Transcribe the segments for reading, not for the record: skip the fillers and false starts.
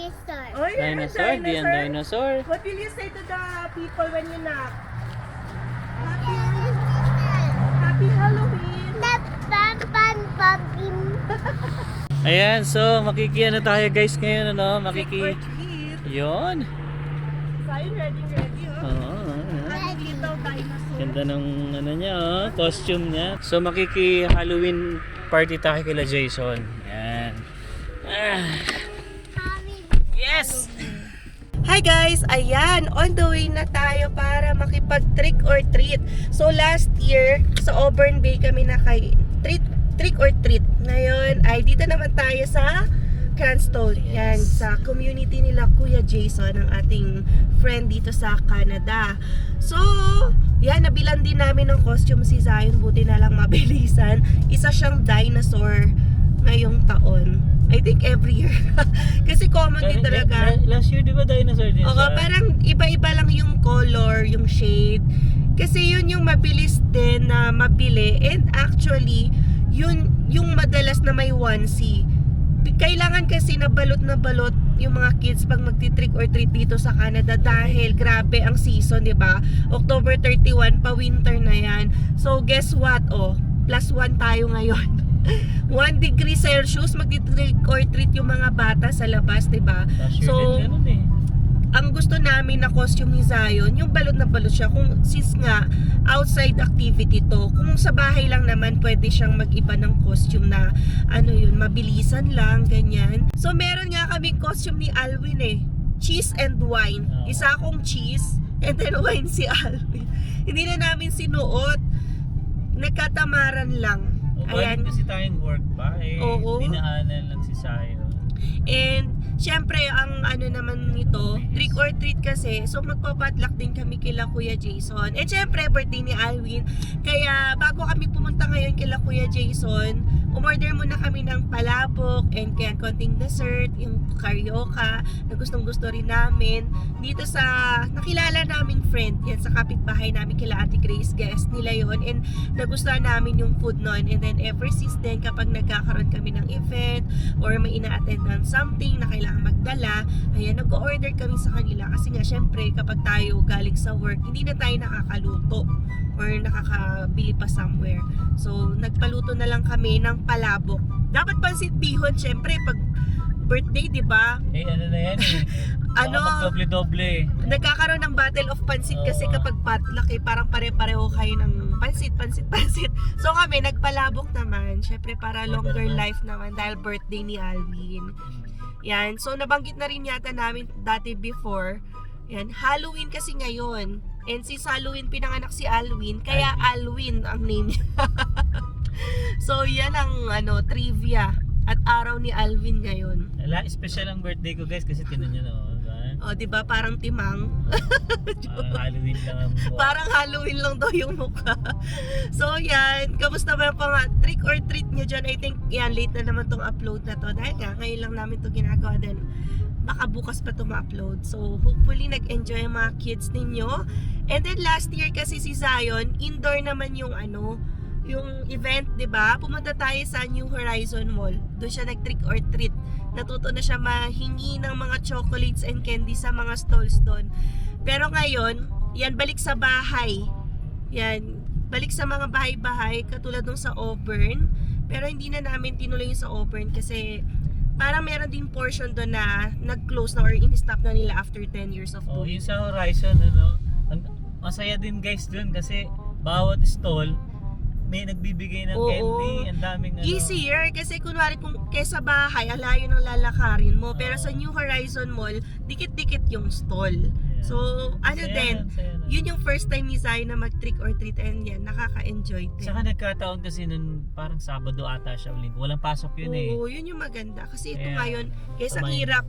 dinosaur. Oh, yeah, Dinosaur, di yan dinosaur. What will you say to the people when you knock? Happy Halloween! Ayan, so makikiano tayo guys ngayon, ano? Trick or treat. Yun. Sign ready, oh. Oo. Happy little dinosaur. Ganda ng ano niya, oh, costume niya. So makiki-Halloween party tayo kila Jason. Yan. Yes! Hi guys! Ayan, on the way na tayo para makipag-trick or treat. So last year, sa Auburn Bay kami trick or treat. Ngayon ay dito naman tayo sa Cranston. Yan, sa community nila Kuya Jason, ang ating friend dito sa Canada. So, yan, nabilan din namin ng costume si Zion. Buti na lang mabilisan. Isa siyang dinosaur ngayong taon. I think every year. Kasi common din talaga. Last year, di ba dinosaur din? Oo, parang iba-iba lang yung color, yung shade. Kasi yun yung mabilis din na mabili. And actually, yun yung madalas na may onesie. Kailangan kasi na balot yung mga kids pag magti-trick or treat dito sa Canada dahil grabe ang season, di ba? October 31 pa winter na yan. So guess what? Oh, +1 tayo ngayon. 1 degree Celsius magti-trick or treat yung mga bata sa labas, di ba? So ang gusto namin na costume ni Zion, yung balot na balot siya. Kung sis nga, outside activity to. Kung sa bahay lang naman, pwede siyang mag-iba ng costume na, ano yun, mabilisan lang, ganyan. So, meron nga kaming costume ni Alwin eh. Cheese and wine. Isa akong cheese, and then wine si Alwin. Hindi na namin sinuot. Nagkatamaran lang. Ayan. Kasi tayong work ba eh. Oo. Dinaanan lang si Zion. And syempre ang ano naman nito, trick or treat kasi, so magpapatlock din kami kila Kuya Jason. And syempre birthday ni Alwin. Kaya bago kami pumunta ngayon kila Kuya Jason, umorder muna kami ng palabok and kaya konting dessert, yung carioca na gustong gusto rin namin. Dito sa nakilala naming friend, yan sa kapitbahay namin kila Ate Grace, guest nila yon, and nagustuhan namin yung food noon. And then ever since then, kapag nagkakaroon kami ng event or may ina-attend ng something na kailangan magdala, ayan, nag-order kami sa kanila. Kasi nga syempre kapag tayo galing sa work, hindi na tayo nakakaluto or nakakabili pa somewhere. So nagpaluto na lang kami ng palabok. Dapat pansit bihon syempre pag birthday, di ba? Eh ano na yan eh. Ano? Doble-doble. Nagkakaroon ng battle of pansit kasi kapag potluck eh, parang pare-pareho kayo ng pansit. So kami nagpalabok naman, syempre para longer life naman dahil birthday ni Alvin. Yan, so nabanggit na rin yata namin dati before. Yan, Halloween kasi ngayon. And since Halloween pinanganak si Alwin, kaya Alwin ang name niya. So yan ang ano, trivia at araw ni Alvin ngayon. Special ang birthday ko guys kasi tinan nyo na. O, di ba parang timang? Parang Halloween lang ang mukha. Parang Halloween lang daw yung mukha. So yan, kamusta ba yung pang trick or treat nyo dyan? I think yan, late na naman tong upload na to. Dahil nga, ngayon lang namin to ginagawa din. Baka bukas pa to ma-upload. So hopefully nag-enjoy ang mga kids ninyo. And then last year kasi si Zion, indoor naman yung ano, yung event, 'di ba? Pumunta tayo sa New Horizon Mall. Doon siya nag-trick or treat. Natuto na siya mahingi ng mga chocolates and candy sa mga stalls doon. Pero ngayon, yan, balik sa bahay. Yan, balik sa mga bahay-bahay katulad nung sa Auburn. Pero hindi na namin tinuloy yung sa Auburn kasi parang meron din portion doon na nag-close na or in-stop na nila after 10 years of doing. Yung sa Horizon, ano, masaya din guys doon kasi bawat stall may nagbibigay ng candy, ang daming ano. Easier kasi kunwari kung kesa bahay, alayo ng lalakarin mo. Pero sa New Horizon Mall, dikit-dikit yung stall. So, ano din, yun yung first time ni Zay na mag-trick or treat and yan, nakaka-enjoy din. Saka nagkataon kasi nun parang Sabado ata siya ulit. Walang pasok yun eh. Oo, yun yung maganda. Kasi ito ngayon, guys, ang Kamay. hirap.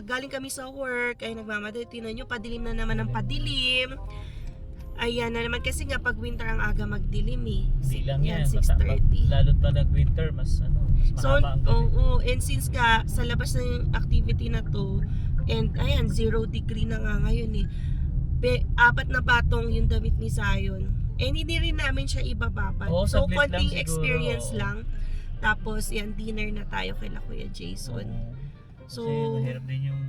Galing kami sa work, ay nagmamadali, tinan nyo, padilim na naman ng padilim. Ayan na naman kasi nga pag winter ang aga magdilim eh. Hindi lang yan. 6:30. Lalo't pa nag-winter, mas mahaba ang gabi. And since nga sa labas na yung activity na to, and ayan, 0 degree na nga ngayon eh. 4 na patong yung damit ni Zion. And hindi rin namin siya ibababad. Oo, So, saglit lang konting siguro. experience lang. Tapos, yan, dinner na tayo kay Kuya Jason. So, Kasi mahirap din yung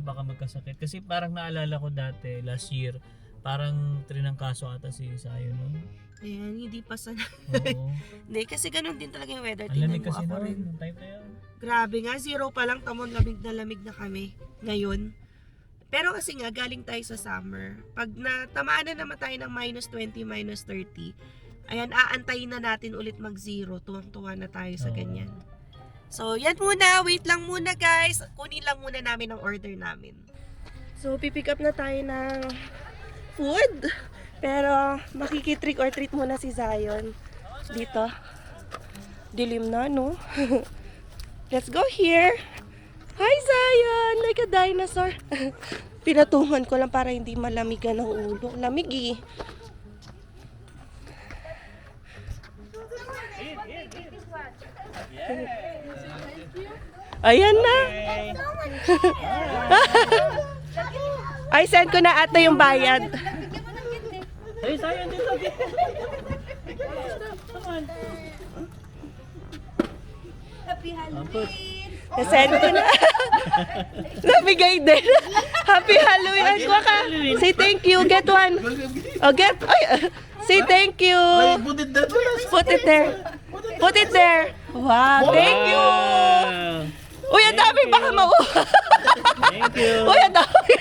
baka magkasakit. Kasi parang naalala ko dati, last year, parang trinangkaso ata si Sayo nun. ayan, hindi pa sana. Oo. Hindi, kasi ganun din talaga yung weather. Ang Tingnan lamig mo kasi ako nun, rin. nung time na yun. Grabe nga, 0 pa lang, tamon lamig na kami ngayon. Pero kasi nga, galing tayo sa summer. Pag natamaan na naman tayo ng -20, -30, ayan, aantayin na natin ulit mag-0. Tuwang-tuwa na tayo sa Oo. ganyan. So, yan muna. Wait lang muna, guys. Kunin lang muna namin ang order namin. So, pipick up na tayo ng food. Pero, makikitrick or treat muna si Zion. Dito. Dilim na, no? Let's go here. Hi, Zion! Like a dinosaur. Pinatungan ko lang para hindi malamigan ng ulo. Lamig eh. Ayan na. Ay, send ko na ata yung bayad. Hey, Sayo, dito. Come on. Happy Halloween! Nasend ko na. Nabigay din. Happy Halloween. Ay, kuha ka. Say thank you. Get one. Oh, get. Ay, say thank you. Put it there. Put it there. Put it there. Wow. Thank you. Uy, ang dami. Baka mauha. Thank you. Uy, ang dami.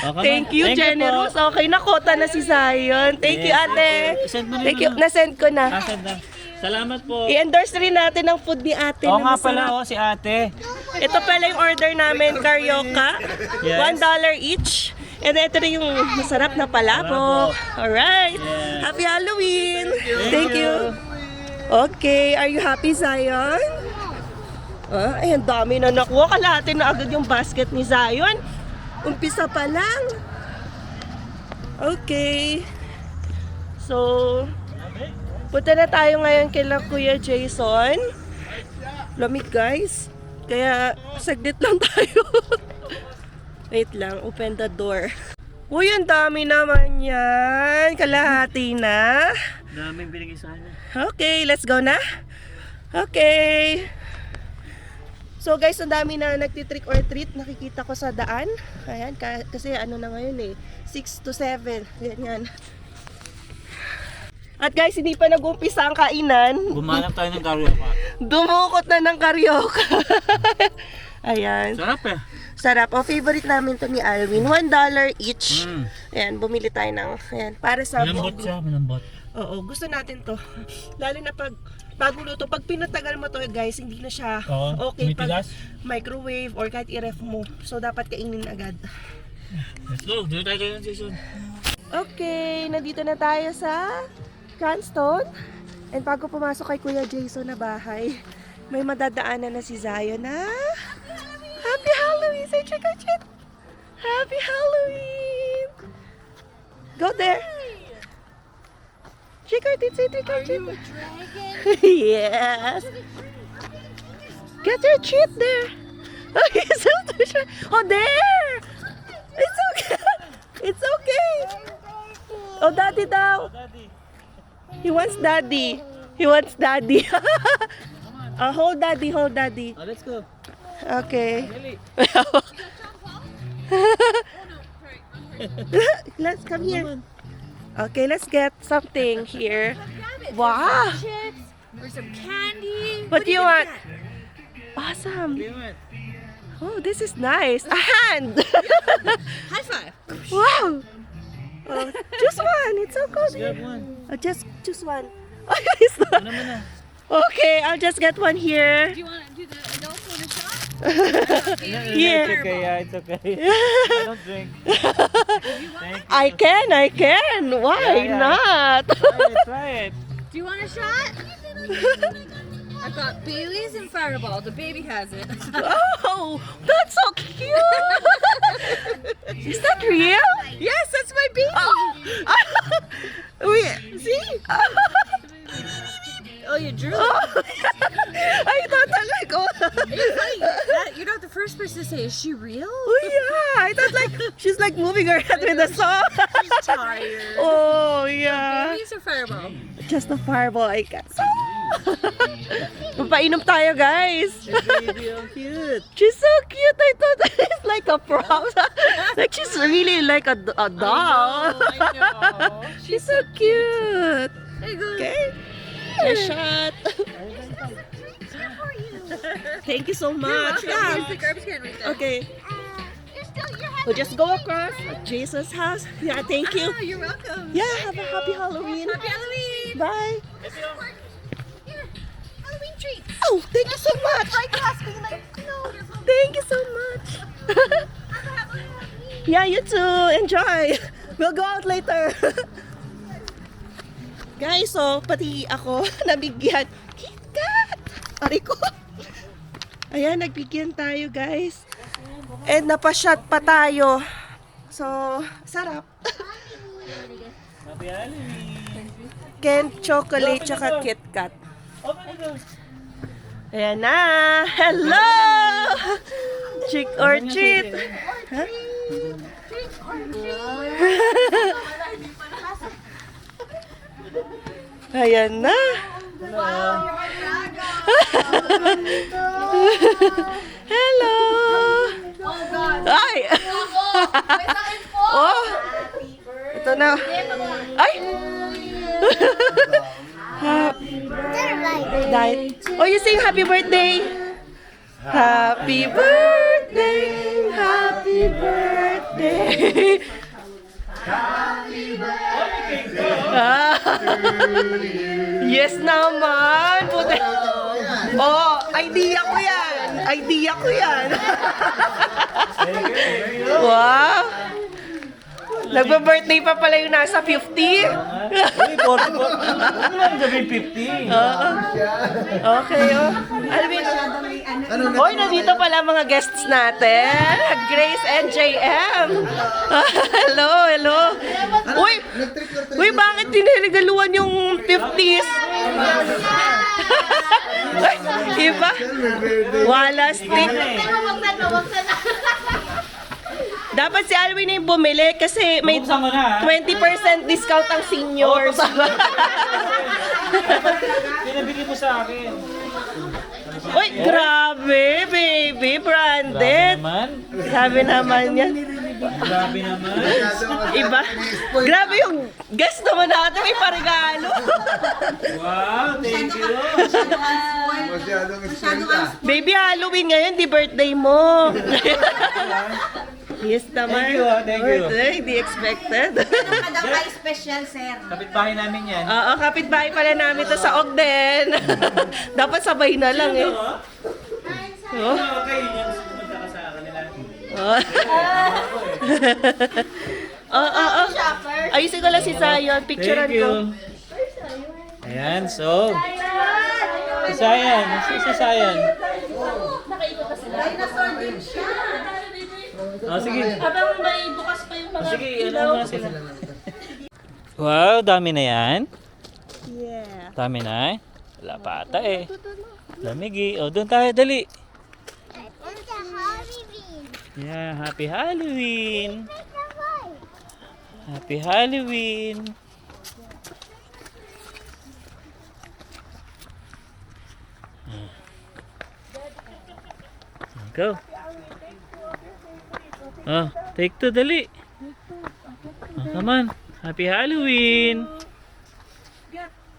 Okay, Thank you, thank you generous. Okay, nakota na si Zion. Thank you, Yes, ate. send mo rin Thank you. ano. Nasend ko na. Asan na? Salamat po. I-endorse rin natin ang food ni ate. Oo na nga pala, masarap. si ate. Ito pala yung order namin, karyoka. Yes. $1 each. And ito rin yung masarap na palabok. Alright. Yes. Happy Halloween. Thank you. Okay, are you happy, Zion? Ay, ang dami na nakuha. Kalahati na agad yung basket ni Zion. Umpisa pa lang. Okay. So, punta na tayo ngayon kila Kuya Jason. Lamig, guys. Kaya, saglit lang tayo. Wait lang, open the door. Uy, ang dami naman yan. Kalahati na. Daming binigay sa akin. Okay, let's go na. Okay. So guys, ang dami na nagtitrick or treat. Nakikita ko sa daan. Ayan, kasi ano na ngayon eh. 6 to 7. Ganyan. At guys, hindi pa nag-umpisa ang kainan. Bumanap tayo ng karaoke. Dumukot na ng karaoke. Ayan. Sarap eh. Sarap. O, favorite namin to ni Alvin. $1 each. Mm. Ayan, bumili tayo ng, ayan, para sa Malambot siya, malambot. Oo, gusto natin to. Lalo na pag bagong luto, pag pinatagal mo to guys, hindi na siya Oo, okay pag tumitigas. microwave or kahit i-ref mo. So, dapat kainin agad. Let's go. Dito tayo kayo ng Jason. Okay, nandito na tayo sa Cranston. And bago pumasok kay Kuya Jason na bahay, may madadaanan na si Zion na Happy Halloween! Say trick or treat! Happy Halloween! Go there! Trick or treat! Say trick or treat! Yes! Get your treat there! Oh, he's so shy. Oh, there! It's okay! It's okay! Oh, daddy daw! Daddy. He wants daddy. He wants daddy. Hold daddy, hold daddy. Oh, let's go. Okay. Really? Let's come here. Okay, let's get something here. Wow. Chips or some candy. What do you want? Awesome. What do you want? Oh, this is nice. A hand. High five. Wow. Oh, just one. It's so Let's good. grab one. Oh, just one. Oh, it's not. Ano naman na? Okay, I'll just get one here. Do you want to do the adults want a shot? Here. It's okay, yeah, it's okay. I don't drink. Thank you. I can. Why Yeah, yeah. not? Try it. Do you want a shot? I've got Bailey's and Fireball. The baby has it. Oh, that's so cute. Is that real? Yes, that's my baby. Wait, see? Oh, you drew. I thought that like, oh, You're not the first person to say, is she real? yeah. I thought like she's like moving her head with the song. She's tired. Oh yeah. Bailey's or Fireball? Just the fireball, I guess. Papainom tayo, guys. Baby, ang cute. She's so cute. I thought it's like a prop. Like she's really like a doll. I know. She's so cute. Hey, good. Okay. A shot. Thank you so much. Here's Yeah. the garbage can right there. Okay. We'll just go across Jesus' house. Yeah, thank you. Oh, you're welcome. Yeah, have a happy Halloween. Happy Halloween. Bye. Here, Halloween treats. Oh, thank you so much. Like asking, like, no, you're so Thank you so much. Yeah, you too. Enjoy. We'll go out later. Guys, so pati ako nabigyan. KitKat! Aray ko. Ayan, nagbigyan tayo, guys. And napashot pa tayo. So, sarap. Happy Halloween. Ken chocolate tsaka KitKat. Open the door. Ayan na! Hello! Trick or treat! Huh? Ayan na! Hello! Ay! Oh! Ito na. Ay! Oh, you sing happy birthday. Happy birthday. Happy birthday. Ah, yes naman. Puti. Oh, idea ko yan. Idea ko yan. Wow. Nagba-birthday pa pala yung nasa 50. Uy, 44. Ano lang sabihin 50? Oo. Okay, oh. Alvin. Hoy, nandito pala mga guests natin. Grace and JM. Hello, hello. Uy, bakit tiniligaluan yung 50s? Ay, iba? Wala stick. Dapat si Alvin na yung bumili kasi may Buksan mo na, ha? 20% discount ang seniors. Pinabili mo sa akin. Uy, grabe, baby, branded. Grabe naman. Grabe naman yan. Grabe naman. Iba. Grabe yung guest naman natin, may parigalo. Wow, thank you. Baby, Halloween ngayon, di birthday mo. Yes naman. Thank you, thank you. Birthday, di expected. Kadang special, sir. Kapitbahay namin yan. Oo, kapitbahay pala namin to sa Ogden. Dapat sabay na lang eh. Oh. Okay, yun yung pumunta ka sa kanila. Oo. Ayusin ko lang si Zion. Picturean Thank ko. you. Ayan, so. Si Sayan. Si Sayan. Oh, sige. Habang may bukas pa yung mga Sige, ano muna sila. Wow, dami na yan. Yeah. Dami na eh. Wala pa ata eh. Lamigi. O, doon tayo, dali. Yeah, happy Halloween. Happy Halloween. Go. Oh, take two, dali. Oh, come on. Happy Halloween.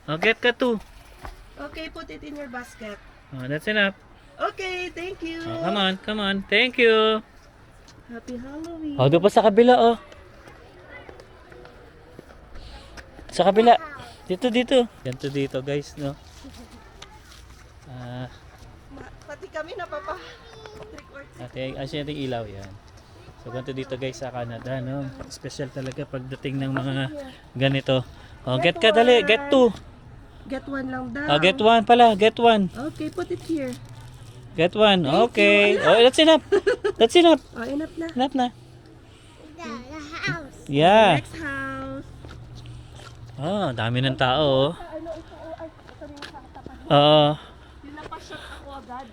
Oh, get ka two. Okay, put it in your basket. Oh, that's enough. Okay, thank you. Oh, come on, come on. Thank you. Happy Halloween. Oh, doon pa sa kabila, oh. Sa kabila. Dito, dito. Ganito dito, guys, no? Pati kami napapa trick or treat. Asya natin ilaw, yan. So, ganito dito, guys, sa Canada, no? Special talaga pagdating ng mga ganito. Oh, get ka, dali. Get two. Get one lang daw. Oh, get one pala. Get one. Okay, put it here. Get one. Okay. Oh, that's enough. That's enough. Oh, enough na. Enough na. Yeah. Next house. Oh, dami ng tao, oh. Oo. Yung napashot ako agad.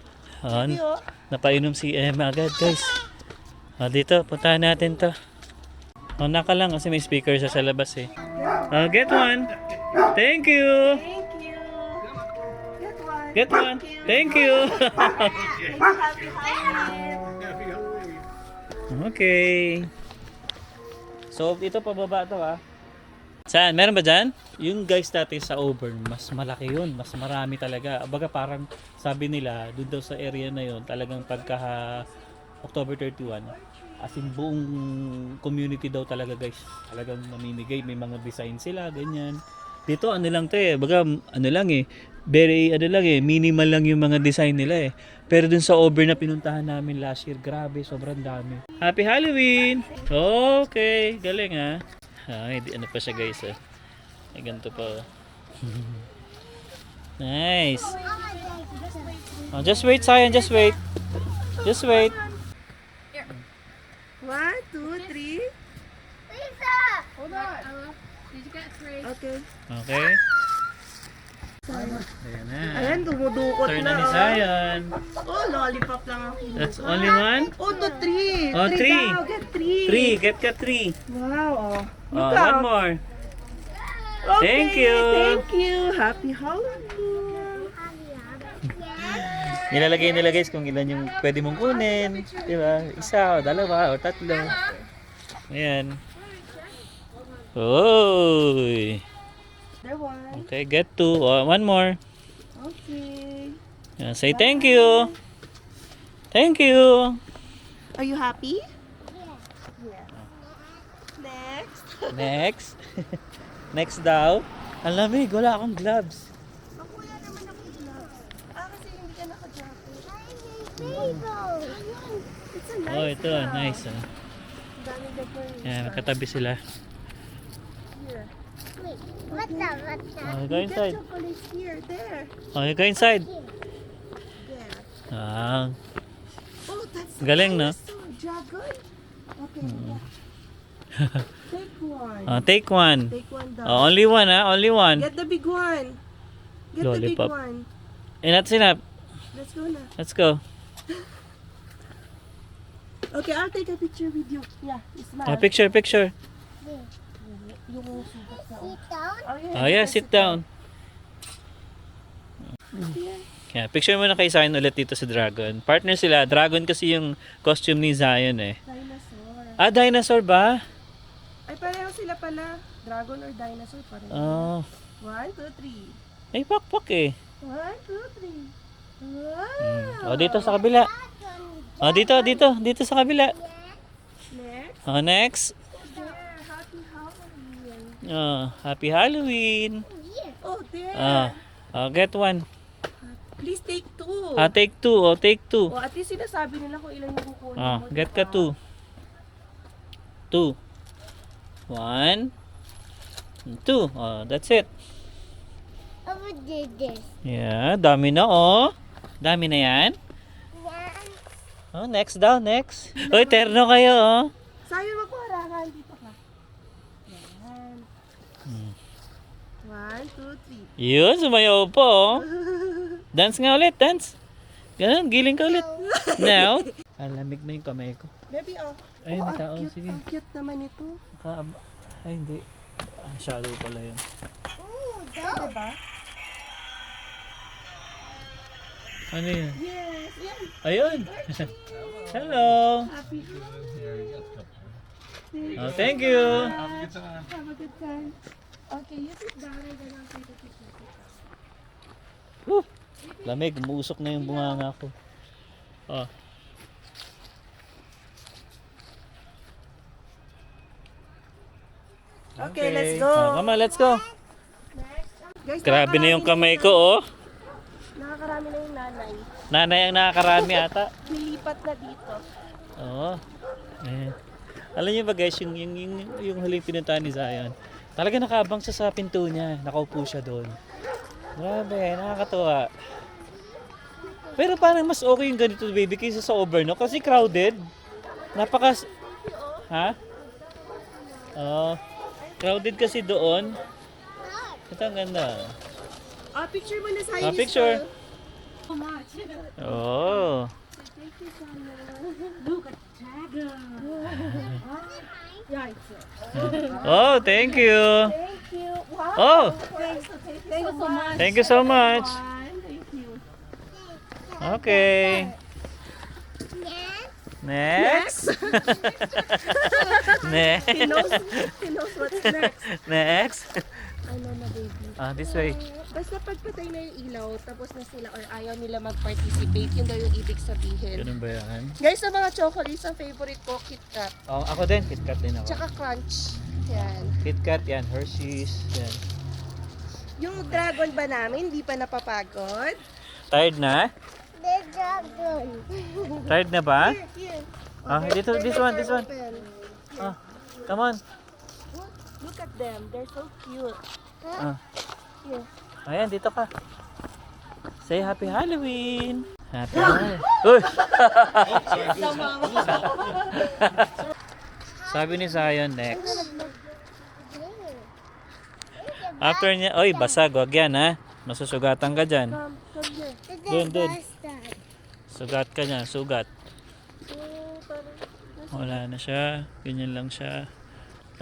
Oh, napainom si Emma agad, guys. Oh, dito, puntahan natin to. Oh, naka lang kasi may speaker siya sa labas eh. Oh, get one. Thank you. Thank you. Get one. Get one. Thank you. Okay. So, ito pababa to ah. Saan? Meron ba dyan? Yung guys dati sa Auburn, mas malaki yun. Mas marami talaga. Baga parang sabi nila, doon daw sa area na yun, talagang pagka October 31, as in buong community daw talaga guys. Talagang namimigay. May mga design sila, ganyan. Dito ano lang to eh. Baga ano lang eh. Very ano lang eh. Minimal lang yung mga design nila eh. Pero dun sa Auburn na pinuntahan namin last year, grabe, sobrang dami. Happy Halloween! Okay, galing ha. Ay, ano pa siya guys eh. Ay, ganito pa. Nice. Oh, just wait, Sayan, just wait. Just wait. 1, 2, 3. Hold on. Did you get 3? Okay. Okay. Ayan na. Ayan, dumudukot Turn na. na ni Sayan. Oh, lollipop lang ako. That's only one? Oh, no, 3. Oh, 3. Daw, get 3. 3, get ka 3. Wow, oh. Oh, Look out. one more. Okay, Thank you. Thank you. Happy Halloween. Nilalagay nila guys kung ilan yung pwede mong kunin. Diba? Isa, o dalawa, o tatlo. Ayan. Oy. There one. Okay, get 2. Oh, one more. Okay. Yeah, say thank you. Thank you. Are you happy? Yeah. Next. Next. Next daw. Ang lamig, wala akong gloves. Ako wala naman akong gloves. Kasi hindi ka naka-jacket. It's a nice Oh, ito, glove. nice. Oh. Dami na po yung Yeah, magkatabi sila. here. Oh, go Get inside. chocolate here. There. Oh, go inside. There. Ah, Oh, that's galing, no? dinosaur. Dragon. Okay. yeah. Take one. Take one. Take one daw. Oh, only one, ha? Only one. Get the big one. Get Lollipop. the big one. And that's enough. Let's go na. Let's go. Okay, I'll take a picture with you. Yeah, smile. Oh, picture, picture. Yung sugat sa... Oh, yeah, sit down. Yeah, picture mo na kay Zion ulit dito sa Dragon. Partner sila. Dragon kasi yung costume ni Zion eh. Dinosaur. Ah, dinosaur ba? Ay, pareho sila pala. Dragon or dinosaur pareho. Oh. 1, 2, 3. Ay, pakpak eh. 1, 2, 3. Wow! Oh, dito sa kabila. Oh, dito, dito. Dito sa kabila. Next. Oh, next. There. Happy Halloween. Oh, happy Halloween. Oh, there. Get one. Please take 2. Take 2. Oh, take 2. Oh, at least sinasabi nila kung ilan yung kukunin mo. Get ka 2. 2. 1. 2. Oh, that's it. Yeah, dami na oh. Dami na yan. Oh, next daw, next. Uy, terno kayo oh. Sabi mo po, harangan. Dito ka. Yan. 1, 2, 3. Yun, sumayaw po oh. Dance nga ulit, dance. Ganun, giling ka ulit. Now. Alamig na yung kamay ko. Baby, oh. Ay, may tao. Cute, Sige. ang cute naman ito. Ay, hindi. Shadow pala yun. Diba? Ano yun? Yes, yan. Ayun. Hello. Happy Oh, thank you. Have a good time. Okay, you sit down and then I'll take a picture. Whew. Lamig, umuusok na yung bunganga ko. Oh. Okay, let's go. Come on, let's go. Guys, Grabe na yung kamay ko, oh. Nakakarami na yung nanay. Nanay ang nakakarami ata. Nilipat na dito. Oo. Eh. Alam niyo ba guys, yung huling pinuntahan ni Zion, talaga nakabang siya sa pinto niya. Nakaupo siya doon. Grabe, nakakatuwa. Pero parang mas okay yung ganito baby kaysa sa Auburn, no? Kasi crowded. Ha? Oh. Crowded kasi doon. Ito ang ganda. Picture mo na sa Picture. Oh. Look at dragon. Oh, thank you. Thank you. Wow. Oh, Thanks so much. thank you so much. Thank you. Okay. Next. Next. He knows what's next. Next. Ano na, baby? This way. Basta pagpatay na yung ilaw, tapos na sila or ayaw nila mag-participate, yun daw yung ibig sabihin. Ganun ba yan? Guys, sa mga chocolates, ang favorite ko, KitKat. Oh, ako din. KitKat din ako. Tsaka Crunch. Yan. KitKat yan. Hershey's. Yan. Yung dragon ba namin, hindi pa napapagod? Tired na? The dragon. Tired na ba? Here. Dito, this one. Open. Ah, come on. Look at them. They're so cute. Ah. Here. Ayan, dito ka. Say Happy Halloween. Happy Halloween. Uy! Sabi ni Zion, next. After niya, oy, basag, wag yan ha. Masusugatan ka dyan. Come here. Doon. Sugat ka niya, sugat. Wala na siya. Ganyan lang siya.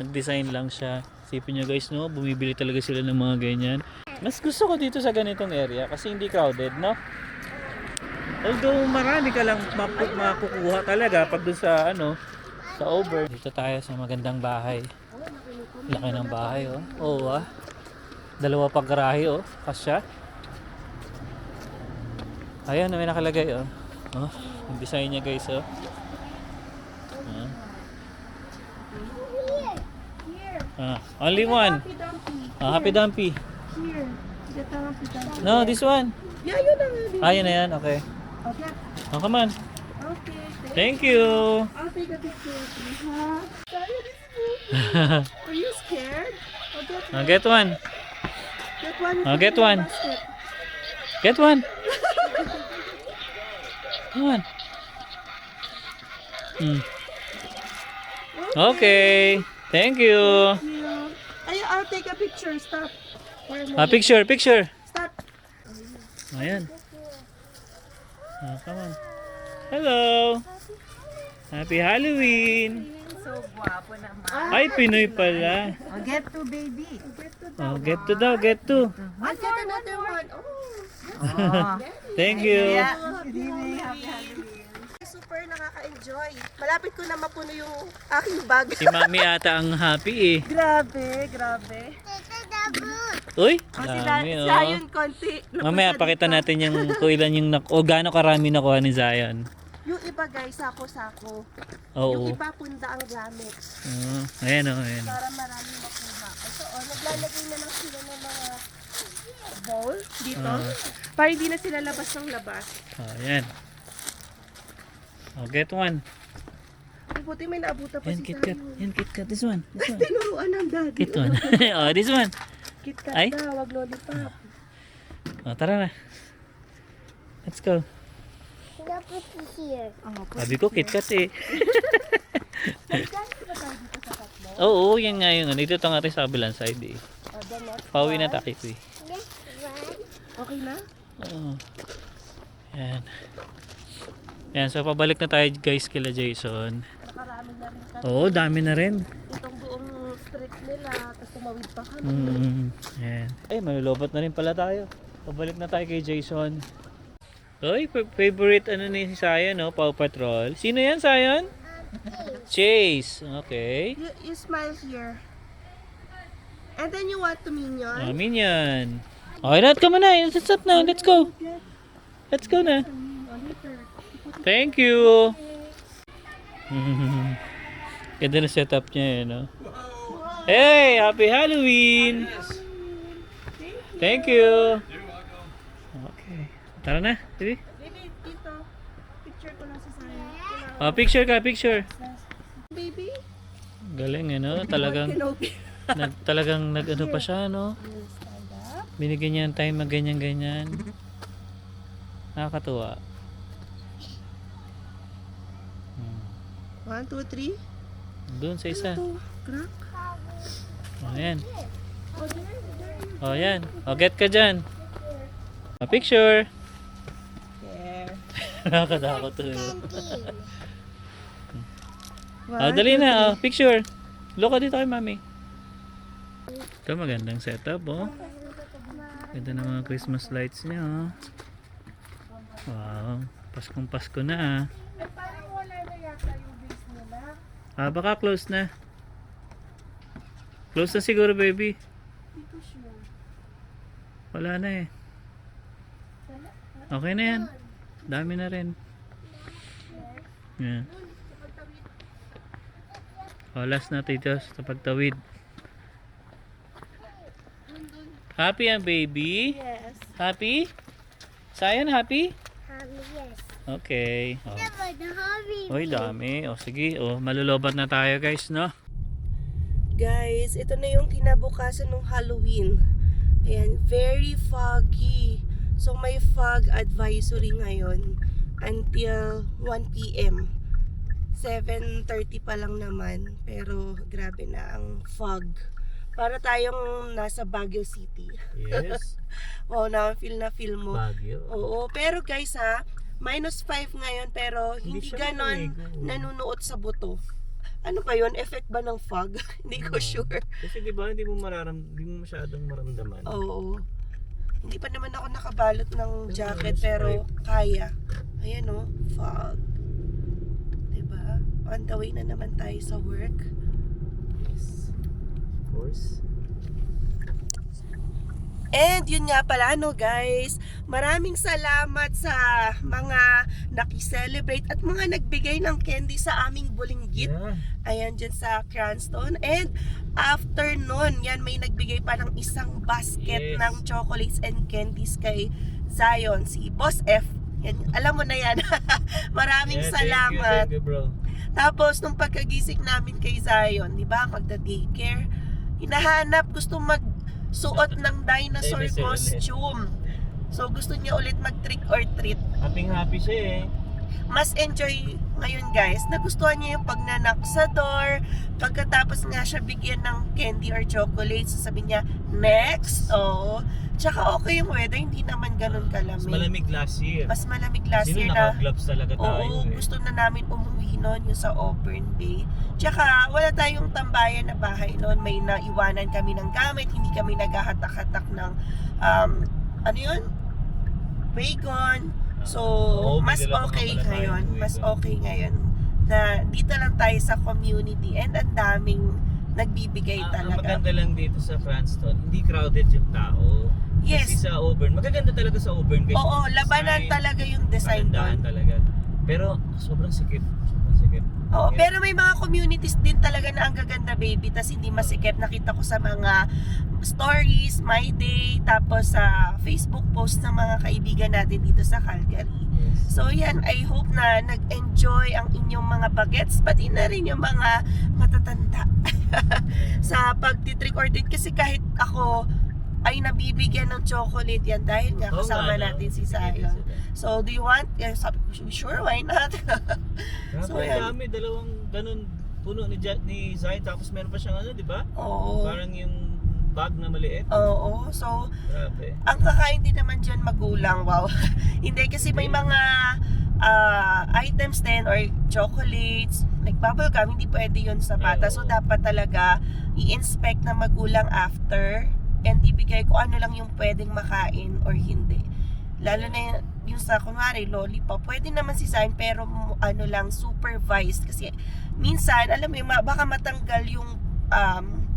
Nag-design lang siya. Isipin nyo guys, no? Bumibili talaga sila ng mga ganyan. Mas gusto ko dito sa ganitong area kasi hindi crowded, no? Although marami ka lang makukuha talaga pag doon sa, sa over. Dito tayo sa magandang bahay. Laki ng bahay, oh. Oo, ah. 2 pang garahe, oh. Kasya. Ayan, may nakalagay, oh. Oh, yung design niya, guys, oh. Only one. Happy Dumpy. Here. Get the Humpty Dumpty. No, this one. Yeah, yun na nga. Yun na yan. Okay. Okay. Oh, come on. Okay. Thank you. I'll take a picture of you. Huh? Sorry, this is you. Are you scared? I'll get one. Get one. Get one. Oh, get one. Basket. Get one. Come on. Okay. Thank you. Yeah. Ay, I'll take a picture. Stop. Picture. Stop. Ayan. Come on. Hello. Happy Halloween. So guwapo naman. Ay, Pinoy pala. Oh, get to baby. Oh, get to daw, get to. I'll get another one. Oh. Oh. Thank you. Good evening. Happy Halloween. Super nakaka-enjoy. Malapit ko na mapuno yung aking bag. Si Mami ata ang happy eh. Grabe. Uy, Si dami oh. Zion, konti. Mamaya pakita natin yung kung ilan yung gaano karami nakuha ni Zion. Yung iba guys, sako-sako. Oo. Yung iba punda ang gamit. Ayan oh. Para maraming makuha. Ito naglalagay na lang sila ng mga bowl dito. Para hindi na sila labas ng labas. Ayan. Oh, get one. Ay, buti may naabutan pa Yan, si KitKat. Zion. Yan, KitKat. This one. Tinuruan ng daddy. Get one. Oh, this one. KitKat Ay. na, wag lollipop. Oh, tara na. Let's go. Oh, Sabi ko, KitKat eh. Oo, yan nga yung ano. Dito nga tayo sa kabilang side eh. Pauwi na tayo eh. Okay na? Oo. Yan. Yan, so pabalik na tayo guys kila Jason. Marami na rin kasi Oo, dami na rin. itong buong street nila. Tapos tumawid pa kami. Yan. Ay, malulobot na rin pala tayo. Pabalik na tayo kay Jason. Oy, favorite ano ni Zion, no? Paw Patrol. Sino yan, Zion? Chase. Okay. You smile here. And then you want to minion. Amin yan. Okay na, come on na. Let's up na. Let's go. Let's go na. Thank you. Ganda na setup niya, no? Hey, happy Halloween. Thank you. Okay. Tara na. Sige. Baby, dito. Picture ko lang sa sana. Oh, picture ka, picture. Baby. Galing, ano? Talagang nag-ano pa siya, no? Binigyan niya ng time na ganyan-ganyan. Nakakatuwa. 1, 2, 3. Doon sa isa. Crack. Oh, yan. Oh, yan. Oh, get ka dyan. Oh, picture. There. Nakakatakot to. Oh, 1, dali 2, na. Oh, picture. Look ka dito kay mami. Ito magandang setup, oh. Ganda ng mga Christmas lights niya, oh. Wow, Paskong Pasko na ah. At parang wala na yata yung base nila. Ah, baka close na. Close na siguro, baby. Hindi ko sure. Wala na eh. Okay na yan. Dami na rin. Yan. Oh, last na tito sa pagtawid. Happy ang baby? Yes. Happy? Sayan, happy? Yes. Okay. Oh. Never the hobby. Oy, dami. O sige, malulobat na tayo guys, no? Guys, ito na yung kinabukasan ng Halloween. Ayan, very foggy. So may fog advisory ngayon until 1 p.m. 7:30 pa lang naman, pero grabe na ang fog. Para tayong nasa Baguio City. Yes. Oo, feel mo. Baguio. Oo, pero guys ha, -5 ngayon pero Hindi hindi siya ganon maligo. nanunuot sa buto. Ano ba yun? Effect ba ng fog? Hindi ko sure. Kasi di ba hindi mo masyadong maramdaman. Oo. Hindi pa naman ako nakabalot ng jacket pero kaya. Ayan o, fog. Diba? On the way na naman tayo sa work. Yes. Of course. And yun nga pala no guys, maraming salamat sa mga nakiselebrate at mga nagbigay ng candy sa aming bulinggit. Yeah. Ayan dyan sa Cranston. And after nun, yan may nagbigay pa ng isang basket Yes. ng chocolates and candies kay Zion, si Boss F. Yan, alam mo na yan. Maraming Yeah, salamat. Thank you, bro. Tapos nung pagkagising namin kay Zion, di ba, magda-daycare, hinahanap, gusto magsuot ng dinosaur Dinosaur ulit. costume. So gusto niya ulit mag-trick or treat. Happy siya eh. Mas enjoy ngayon guys. Nagustuhan niya yung pagnanak sa door. Pagkatapos nga siya bigyan ng candy or chocolate, sasabihin niya, next. Oo. Tsaka okay yung weather, hindi naman ganun kalamig. Mas malamig last year. Mas malamig last Sino year na. naka-gloves talaga tayo Oo, eh. gusto na namin umuwi noon yung sa Auburn Bay. Tsaka wala tayong tambayan na bahay noon. May naiwanan kami ng gamit, hindi kami naghahatak-hatak ng ano yun? Wagon. So, Oo, mas may dala pa okay nga pala ngayon. tayo, Mas wagon. okay ngayon na dito lang tayo sa community and ang daming nagbibigay Ang talaga. maganda lang dito sa Cranston, hindi crowded yung tao. Yes. Kasi sa Auburn, magaganda talaga sa Auburn guys. Oo, Yung labanan design, talaga yung design kagandahan doon. talaga. Pero sobrang sikip. Sobrang sikip. Oo, Yeah. pero may mga communities din talaga na ang gaganda baby, tas hindi masikip. Nakita ko sa mga stories, My Day, tapos sa Facebook post ng mga kaibigan natin dito sa Calgary. Yes. So yan, I hope na nag-enjoy ang inyong mga bagets, pati na rin yung mga matatanda sa pag-trick or treat. Kasi kahit ako ay nabibigyan ng chocolate yan dahil nga Oo kasama nga, no? natin si Sige, Zion. sige. So do you want? Yeah, sabi ko, sure, why not? Grabe, So, yan. dami, dalawang ganun puno ni Zion, tapos meron pa siyang ano, di ba? Oo. Parang yung bag na maliit. Oo, so Grabe. ang kakain din naman dyan magulang, wow. Hindi kasi may mga items din or chocolates, like bubble gum, hindi pwede yun sa bata. Oo. So dapat talaga i-inspect na magulang after and ibigay ko ano lang yung pwedeng makain or hindi. Lalo na yung sa kunwari lollipop, pwede naman si Zayn pero ano lang supervised kasi minsan alam mo yung baka matanggal yung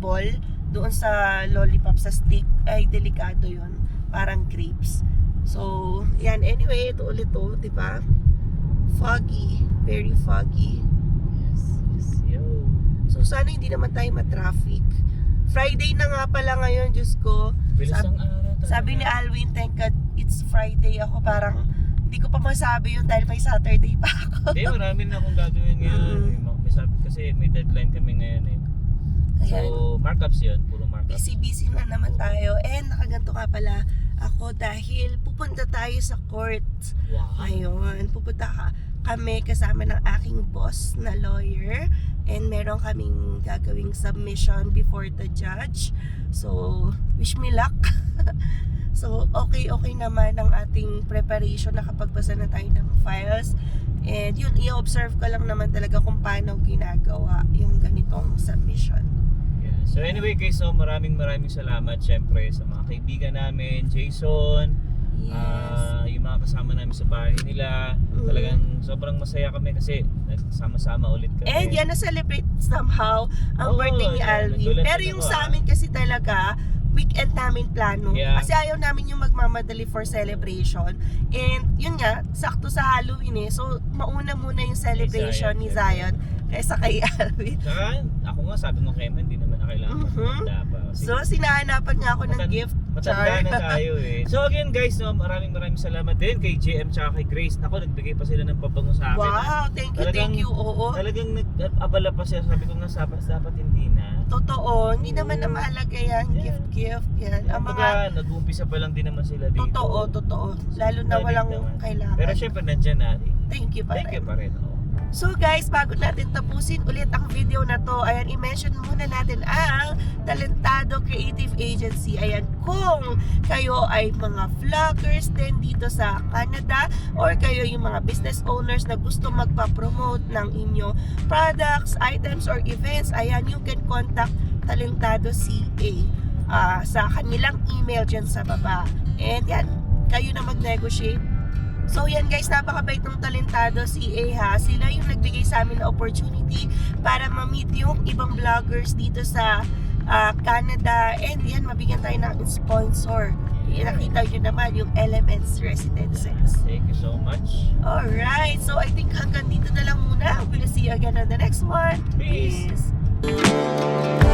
ball doon sa lollipop sa stick, ay delikado yun, parang grapes. So yan, anyway, ito ulit to, di ba? Foggy, very foggy. Yes, yes, yo. So sana hindi naman tayo ma-traffic. Friday na nga pala ngayon, Diyos ko. Bilis ang araw talaga. Sabi ni Alwin, thank God it's Friday. Ako parang hindi ko pa masabi yun dahil may Saturday pa ako. Hindi, marami na akong gagawin ngayon. May sabi kasi may deadline kami ngayon eh. So, Ayan. markups yun. Puro markups. Busy-busy na naman tayo. And nakaganto nga pala ako dahil pupunta tayo sa court. Wow. Ayun, pupunta kami kasama ng aking boss na lawyer. And meron kaming gagawing submission before the judge. So, wish me luck. So, okay naman ang ating preparation. Nakapagbasa na tayo ng files. And yun, i-observe ko lang naman talaga kung paano ginagawa yung ganitong submission. Yeah. So anyway guys, so maraming salamat syempre sa mga kaibigan namin, Jason, Yung mga kasama namin sa bahay nila, talagang sobrang masaya kami kasi nagsama-sama ulit kami. And yan, na-celebrate somehow ang Oo, birthday ni yan, Alvin. nagulat Pero din yung ako, sa amin kasi talaga, weekend namin plano. Yeah. Kasi ayaw namin yung magmamadali for celebration. And yun nga, sakto sa Halloween eh. So, mauna muna yung celebration ni Zion kaysa kay Alvin. Saka, ako nga sabi mo kay Emma, hindi naman na kailangan magmanda pa. Kasi So, sinahanapan nga ako ng gift. matanda na tayo eh. So again guys, no, maraming salamat din kay JM tsaka kay Grace. Ako, nagbigay pa sila ng pabango sa akin. Wow, thank you. Oo. Talagang nag-abala pa siya. Sabi ko nga, dapat hindi na. Totoo, hindi naman na mahalaga yan. Yeah. Gift. Yan. Ang mga, Kumbaga, nag-uumpisa pa lang din naman sila dito. totoo. Lalo na Valid walang naman. kailangan. Pero syempre, nandyan na. Thank you pa Thank you rin. pa rin. Oh. So guys, bago natin tapusin ulit ang video na to, ayan, i-mention muna natin ang Talentado Creative Agency. Ayan, kung kayo ay mga vloggers din dito sa Canada or kayo yung mga business owners na gusto magpa-promote ng inyong products, items, or events, ayan, you can contact Talentado CA sa kanilang email dyan sa baba. And yan, kayo na mag-negotiate. So yan guys, napakabait ng Talentado CA ha. Sila yung nagbigay sa amin na opportunity para ma-meet yung ibang vloggers dito sa Canada. And yan, mabigyan tayo ng sponsor. Nakita nyo naman yung Elements Residences. Thank you so much. Alright, so I think hanggang dito na lang muna. We'll see you again on the next one. Peace. Peace.